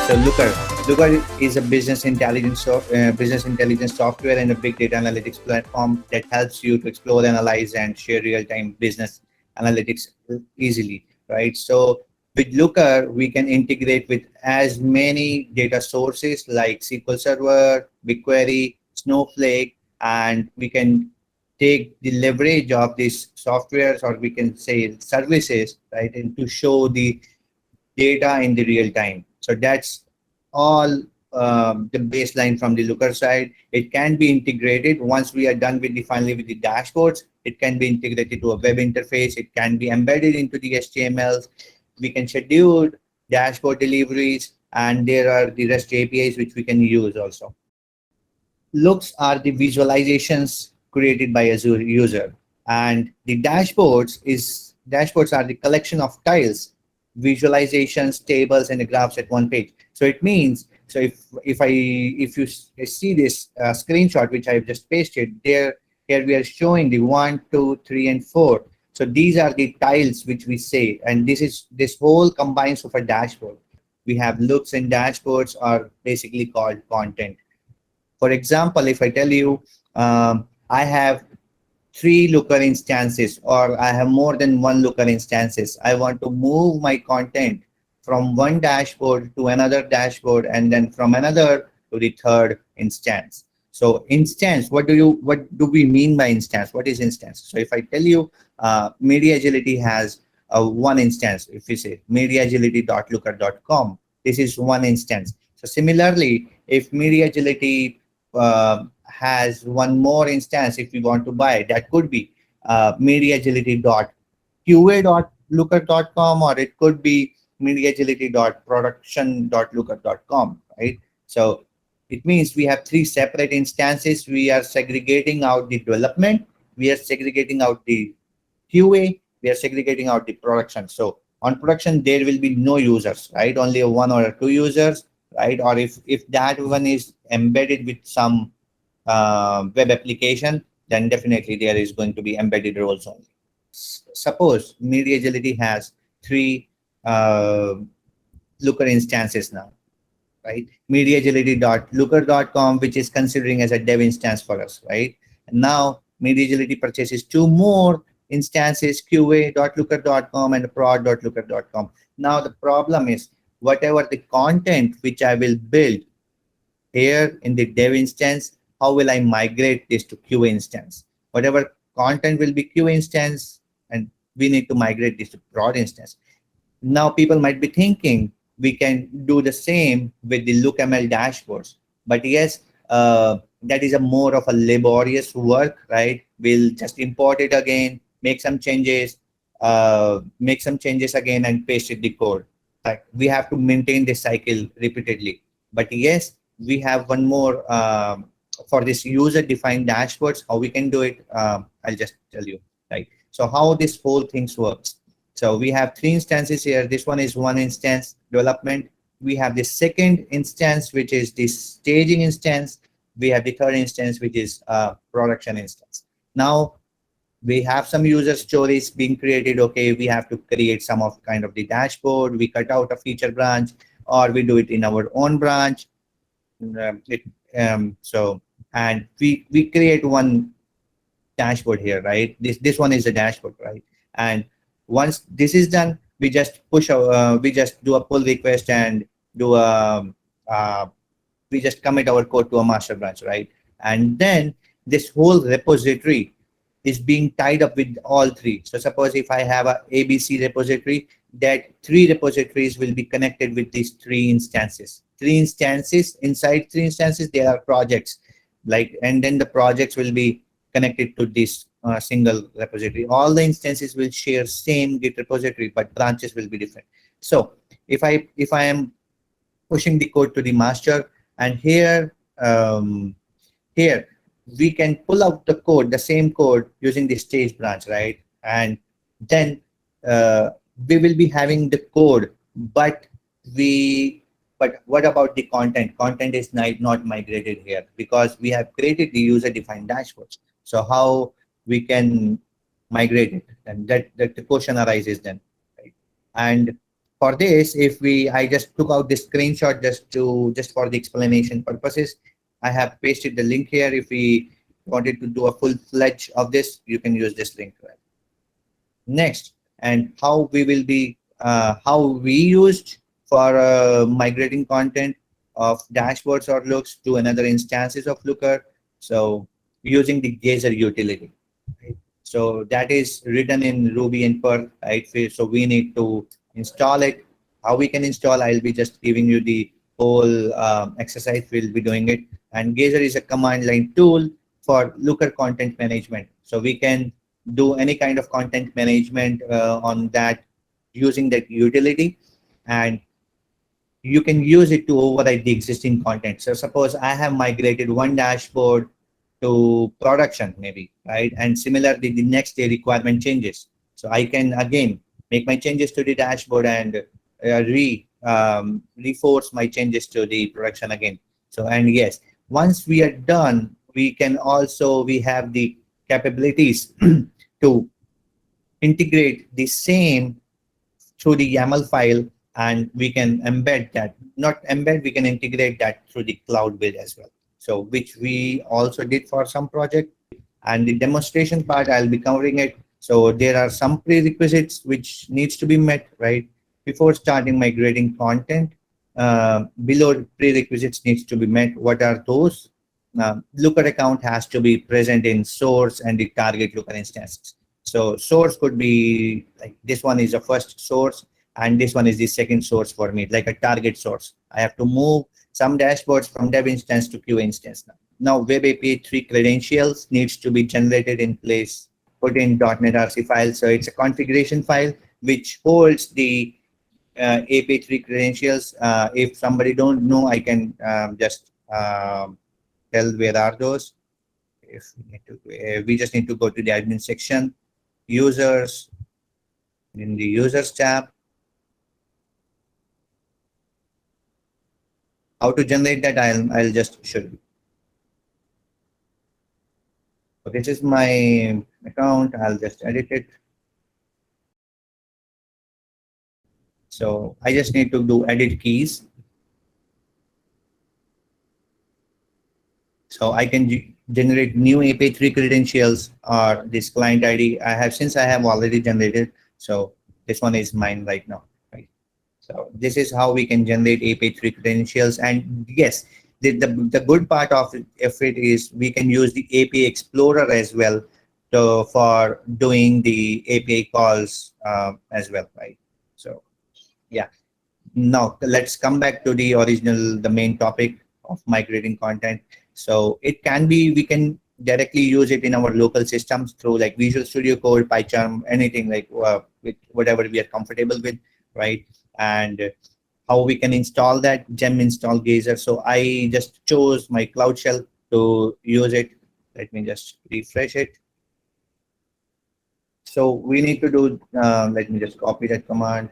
So Looker is a business intelligence software and a big data analytics platform that helps you to explore, analyze, and share real-time business analytics easily, right? So with Looker, we can integrate with as many data sources like SQL Server, BigQuery, Snowflake, and we can take the leverage of these softwares, or we can say services, right, and to show the data in the real time. So that's all the baseline from the Looker side. It can be integrated once we are done with the finally with the dashboards. It can be integrated to a web interface. It can be embedded into the HTMLs. We can schedule dashboard deliveries, and there are the REST APIs which we can use also. Looks are the visualizations created by Azure user, and the dashboards are the collection of tiles, visualizations, tables, and the graphs at one page. So it means, so if you see this screenshot which I've just pasted there, here we are showing the 1, 2, 3, and 4. So these are the tiles which we say, and this whole combines of a dashboard. We have looks, and dashboards are basically called content. For example, if I tell you I have 3 Looker instances, or I have more than 1 Looker instances, I want to move my content from one dashboard to another dashboard, and then from another to the third instance. So instance, what do we mean by instance? What is instance? So if I tell you MediaAgility has one instance, if we say mediaagility.looker.com, this is one instance. So similarly, if MediaAgility has one more instance, if we want to buy, that could be mediaagility.qa.looker.com, or it could be mediaagility.production.looker.com, right? So it means we have 3 separate instances. We are segregating out the development, we are segregating out the QA, we are segregating out the production. So on production, there will be no users, right? Only 1 or 2 users, right? Or if that one is embedded with some web application, then definitely there is going to be embedded roles only. Suppose MediaAgility has 3 Looker instances now, right? MediaAgility.looker.com, which is considering as a dev instance for us, right? And now MediaAgility purchases 2 more instances, qa.looker.com and prod.looker.com. Now the problem is, whatever the content which I will build here in the dev instance, how will I migrate this to QA instance? Whatever content will be QA instance, and we need to migrate this to prod instance. Now people might be thinking we can do the same with the LookML dashboards, but yes, that is a more of a laborious work, right? We'll just import it again, make some changes again, and paste it the code. Like, we have to maintain this cycle repeatedly. But yes, we have one more for this user-defined dashboards. How we can do it, I'll just tell you, right? So how this whole things works. So we have 3 instances here. This one is one instance, development. We have the second instance, which is the staging instance. We have the third instance, which is production instance. Now we have some user stories being created. Okay, we have to create some of kind of the dashboard. We cut out a feature branch, or we do it in our own branch. And we create one dashboard here, right? This one is the dashboard, right? And once this is done, we just we just do a pull request and do we just commit our code to a master branch, right? And then this whole repository is being tied up with all 3. So suppose if I have a ABC repository, that 3 repositories will be connected with these 3 instances. 3 instances, inside 3 instances, there are projects, like, and then the projects will be connected to this single repository. All the instances will share same Git repository, but branches will be different. So if I am pushing the code to the master, and here we can pull out the code, the same code, using the stage branch, right? And then we will be having the code, but what about the content? Content is not migrated here, because we have created the user-defined dashboards. So how we can migrate it, and that the question arises then, right? And for this, if I just took out this screenshot just for the explanation purposes. I have pasted the link here. If we wanted to do a full fledged of this, you can use this link. Right? Next, and how we used for migrating content of dashboards or looks to another instances of Looker. So using the Geyser utility. Right? So that is written in Ruby and Perl, right? So we need to install it. How we can install, I'll be just giving you the whole exercise. We'll be doing it. And Geyser is a command line tool for Looker content management. So we can do any kind of content management on that using that utility, and you can use it to override the existing content. So suppose I have migrated one dashboard to production maybe, right? And similarly, the next day requirement changes. So I can again make my changes to the dashboard and reforce my changes to the production again. So, and yes, once we are done, we have the capabilities to integrate the same through the YAML file, and we can embed that, not embed, we can integrate that through the cloud build as well. So which we also did for some project, and the demonstration part, I'll be covering it. So there are some prerequisites which needs to be met, right? Before starting migrating content, below prerequisites needs to be met. What are those? Looker account has to be present in source and the target Looker instances. So source could be like this one is the first source, and this one is the second source for me, like a target source. I have to move some dashboards from dev instance to Q instance now. Now Web API 3 credentials needs to be generated in place, put in .NET RC file. So it's a configuration file which holds the API 3 credentials. If somebody don't know, I can just tell where are those. If we need to, we just need to go to the admin section, users, in the users tab. How to generate that, I'll just show you. So this is my account. I'll just edit it. So I just need to do edit keys. So I can generate new API 3 credentials or this client ID. Since I have already generated. So this one is mine right now. Right. So this is how we can generate API 3 credentials. And yes, the good part of it is we can use the API Explorer as well for doing the API calls as well, right? So yeah. Now let's come back to the main topic of migrating content. So we can directly use it in our local systems through like Visual Studio Code, PyCharm, anything like with whatever we are comfortable with, right? And how we can install that, gem install Geyser. So I just chose my Cloud Shell to use it. Let me just refresh it. So we need to do, let me just copy that command.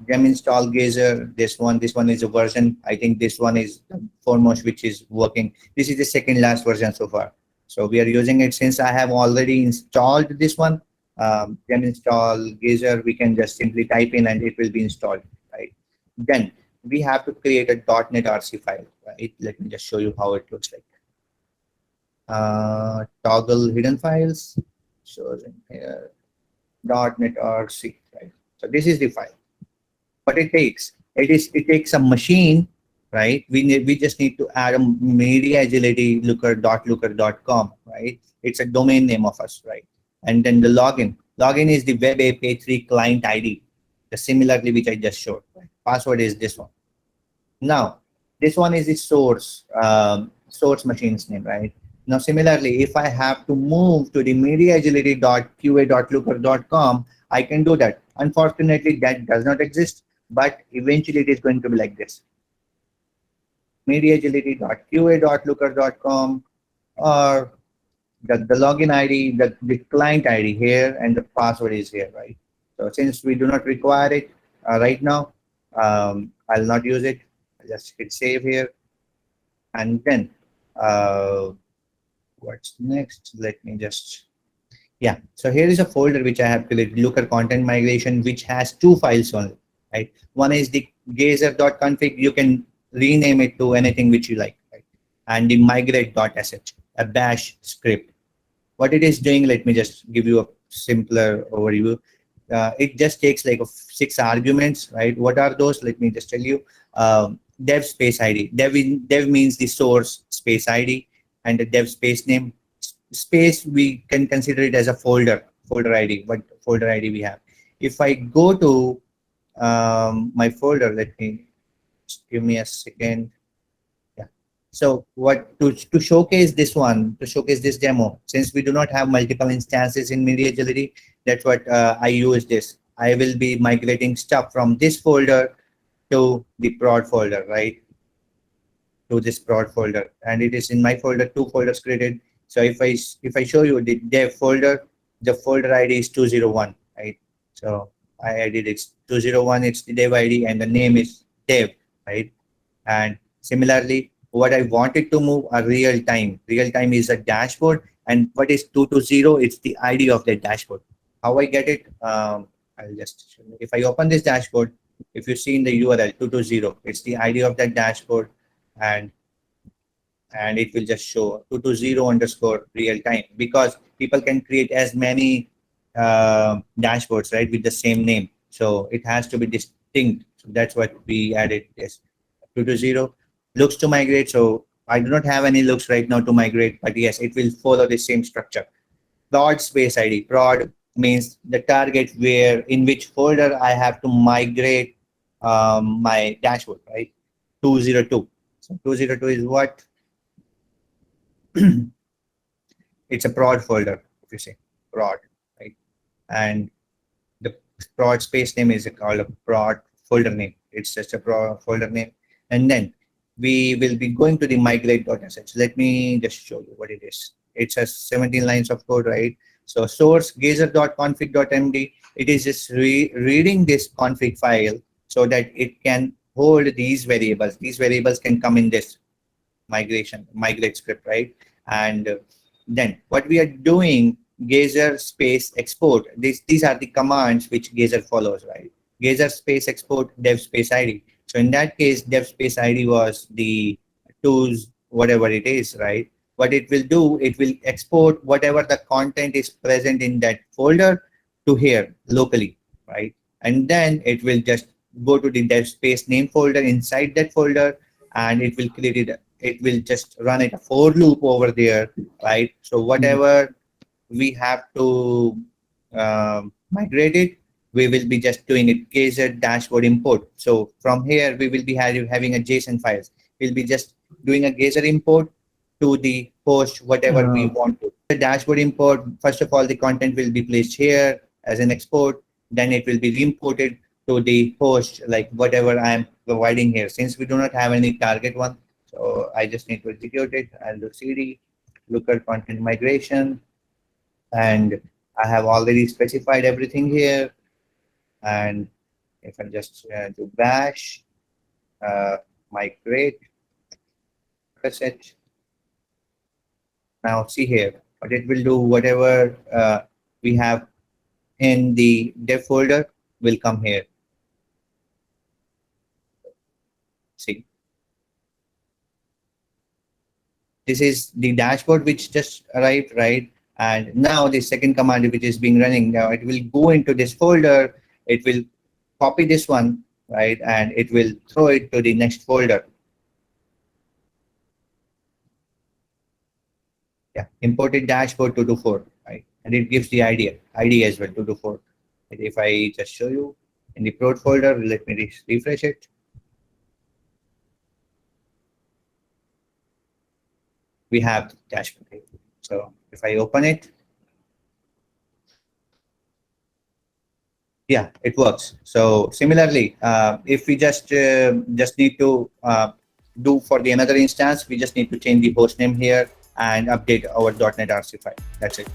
Gem install Geyser. This one is a version. I think this one is the foremost which is working. This is the second last version so far. So we are using it since I have already installed this one. Gem install Geyser. We can just simply type in and it will be installed, right? Then we have to create a .NET RC file, right? Let me just show you how it looks like. Toggle hidden files. Shows in here. .NET RC, right? So this is the file. What it takes, it takes a machine, right? We just need to add a media agility looker.looker.com, right? It's a domain name of us, right? And then the login is the Web API 3 client ID, the similarly which I just showed. Right? Password is this one. Now this one is the source machine's name, right? Now similarly, if I have to move to the mediaagility.qa.looker.com, I can do that. Unfortunately, that does not exist, but eventually it is going to be like this. mediaagility.qa.looker.com, or the login ID, the client ID here, and the password is here, right? So since we do not require it right now, I'll not use it. I'll just hit save here. And then what's next? Let me just Yeah, so here is a folder which I have created, Looker content migration, which has two files only, right? One is the gazer.config. You can rename it to anything which you like, right? And the migrate.sh, a bash script. What it is doing, let me just give you a simpler overview. It just takes like 6 arguments, right? What are those? Let me just tell you. Dev space ID. Dev means the source space ID, and the dev space name. Space, we can consider it as a folder ID. What folder ID we have? If I go to my folder, let me just give me a second. Yeah. So what to showcase this one, to showcase this demo, since we do not have multiple instances in Media Agility, that's what I use this. I will be migrating stuff from this folder to the prod folder, right? To this prod folder, and it is in my folder, two folders created. So if I show you the dev folder, the folder ID is 201, right? So I added it 201, it's the dev ID, and the name is dev, right? And similarly, what I wanted to move are real time. Real time is a dashboard, and what is 220? It's the ID of that dashboard. How I get it? I'll just show you. If I open this dashboard, if you see in the URL 220, it's the ID of that dashboard, and it will just show 220 underscore real time, because people can create as many dashboards, right, with the same name. So it has to be distinct. So that's what we added this 220 looks to migrate. So I do not have any looks right now to migrate, but yes, it will follow the same structure. Prod space ID. Prod means the target where in which folder I have to migrate my dashboard, right? 202. So 202 is what? It's a prod folder, if you say prod, right? And the prod space name is called a prod folder name. It's just a prod folder name. And then we will be going to the migrate.sh. Let me just show you what it is. It's a 17 lines of code, right? So source gazer.config.md, it is just reading this config file so that it can hold these variables. These variables can come in this migrate script, right? And then what we are doing, gazer space export. These are the commands which gazer follows, right? Gazer space export dev space ID. So in that case, dev space ID was the tools, whatever it is, right? What it will do, it will export whatever the content is present in that folder to here locally, right? And then it will just go to the dev space name folder inside that folder, and it will create it. It will just run it a for loop over there, right? So whatever we have to migrate it, we will be just doing it gazer dashboard import. So from here, we will be having a JSON files. We'll be just doing a gazer import to the host, whatever we want to. The dashboard import, first of all, the content will be placed here as an export. Then it will be re-imported to the host, like whatever I'm providing here. Since we do not have any target one, so I just need to execute it. I'll do cd looker content migration, and I have already specified everything here. And if I just do bash migrate, press it. Now see here, what it will do, whatever we have in the dev folder will come here. See, this is the dashboard which just arrived, right? And now the second command which is being running now, it will go into this folder. It will copy this one, right? And it will throw it to the next folder. Yeah, imported dashboard 224, right? And it gives the ID as well, 224. And if I just show you in the prod folder, let me refresh it. We have the dashboard. So if I open it, yeah, it works. So similarly, if we just need to do for the another instance, we just need to change the host name here and update our .NET RC file. That's it.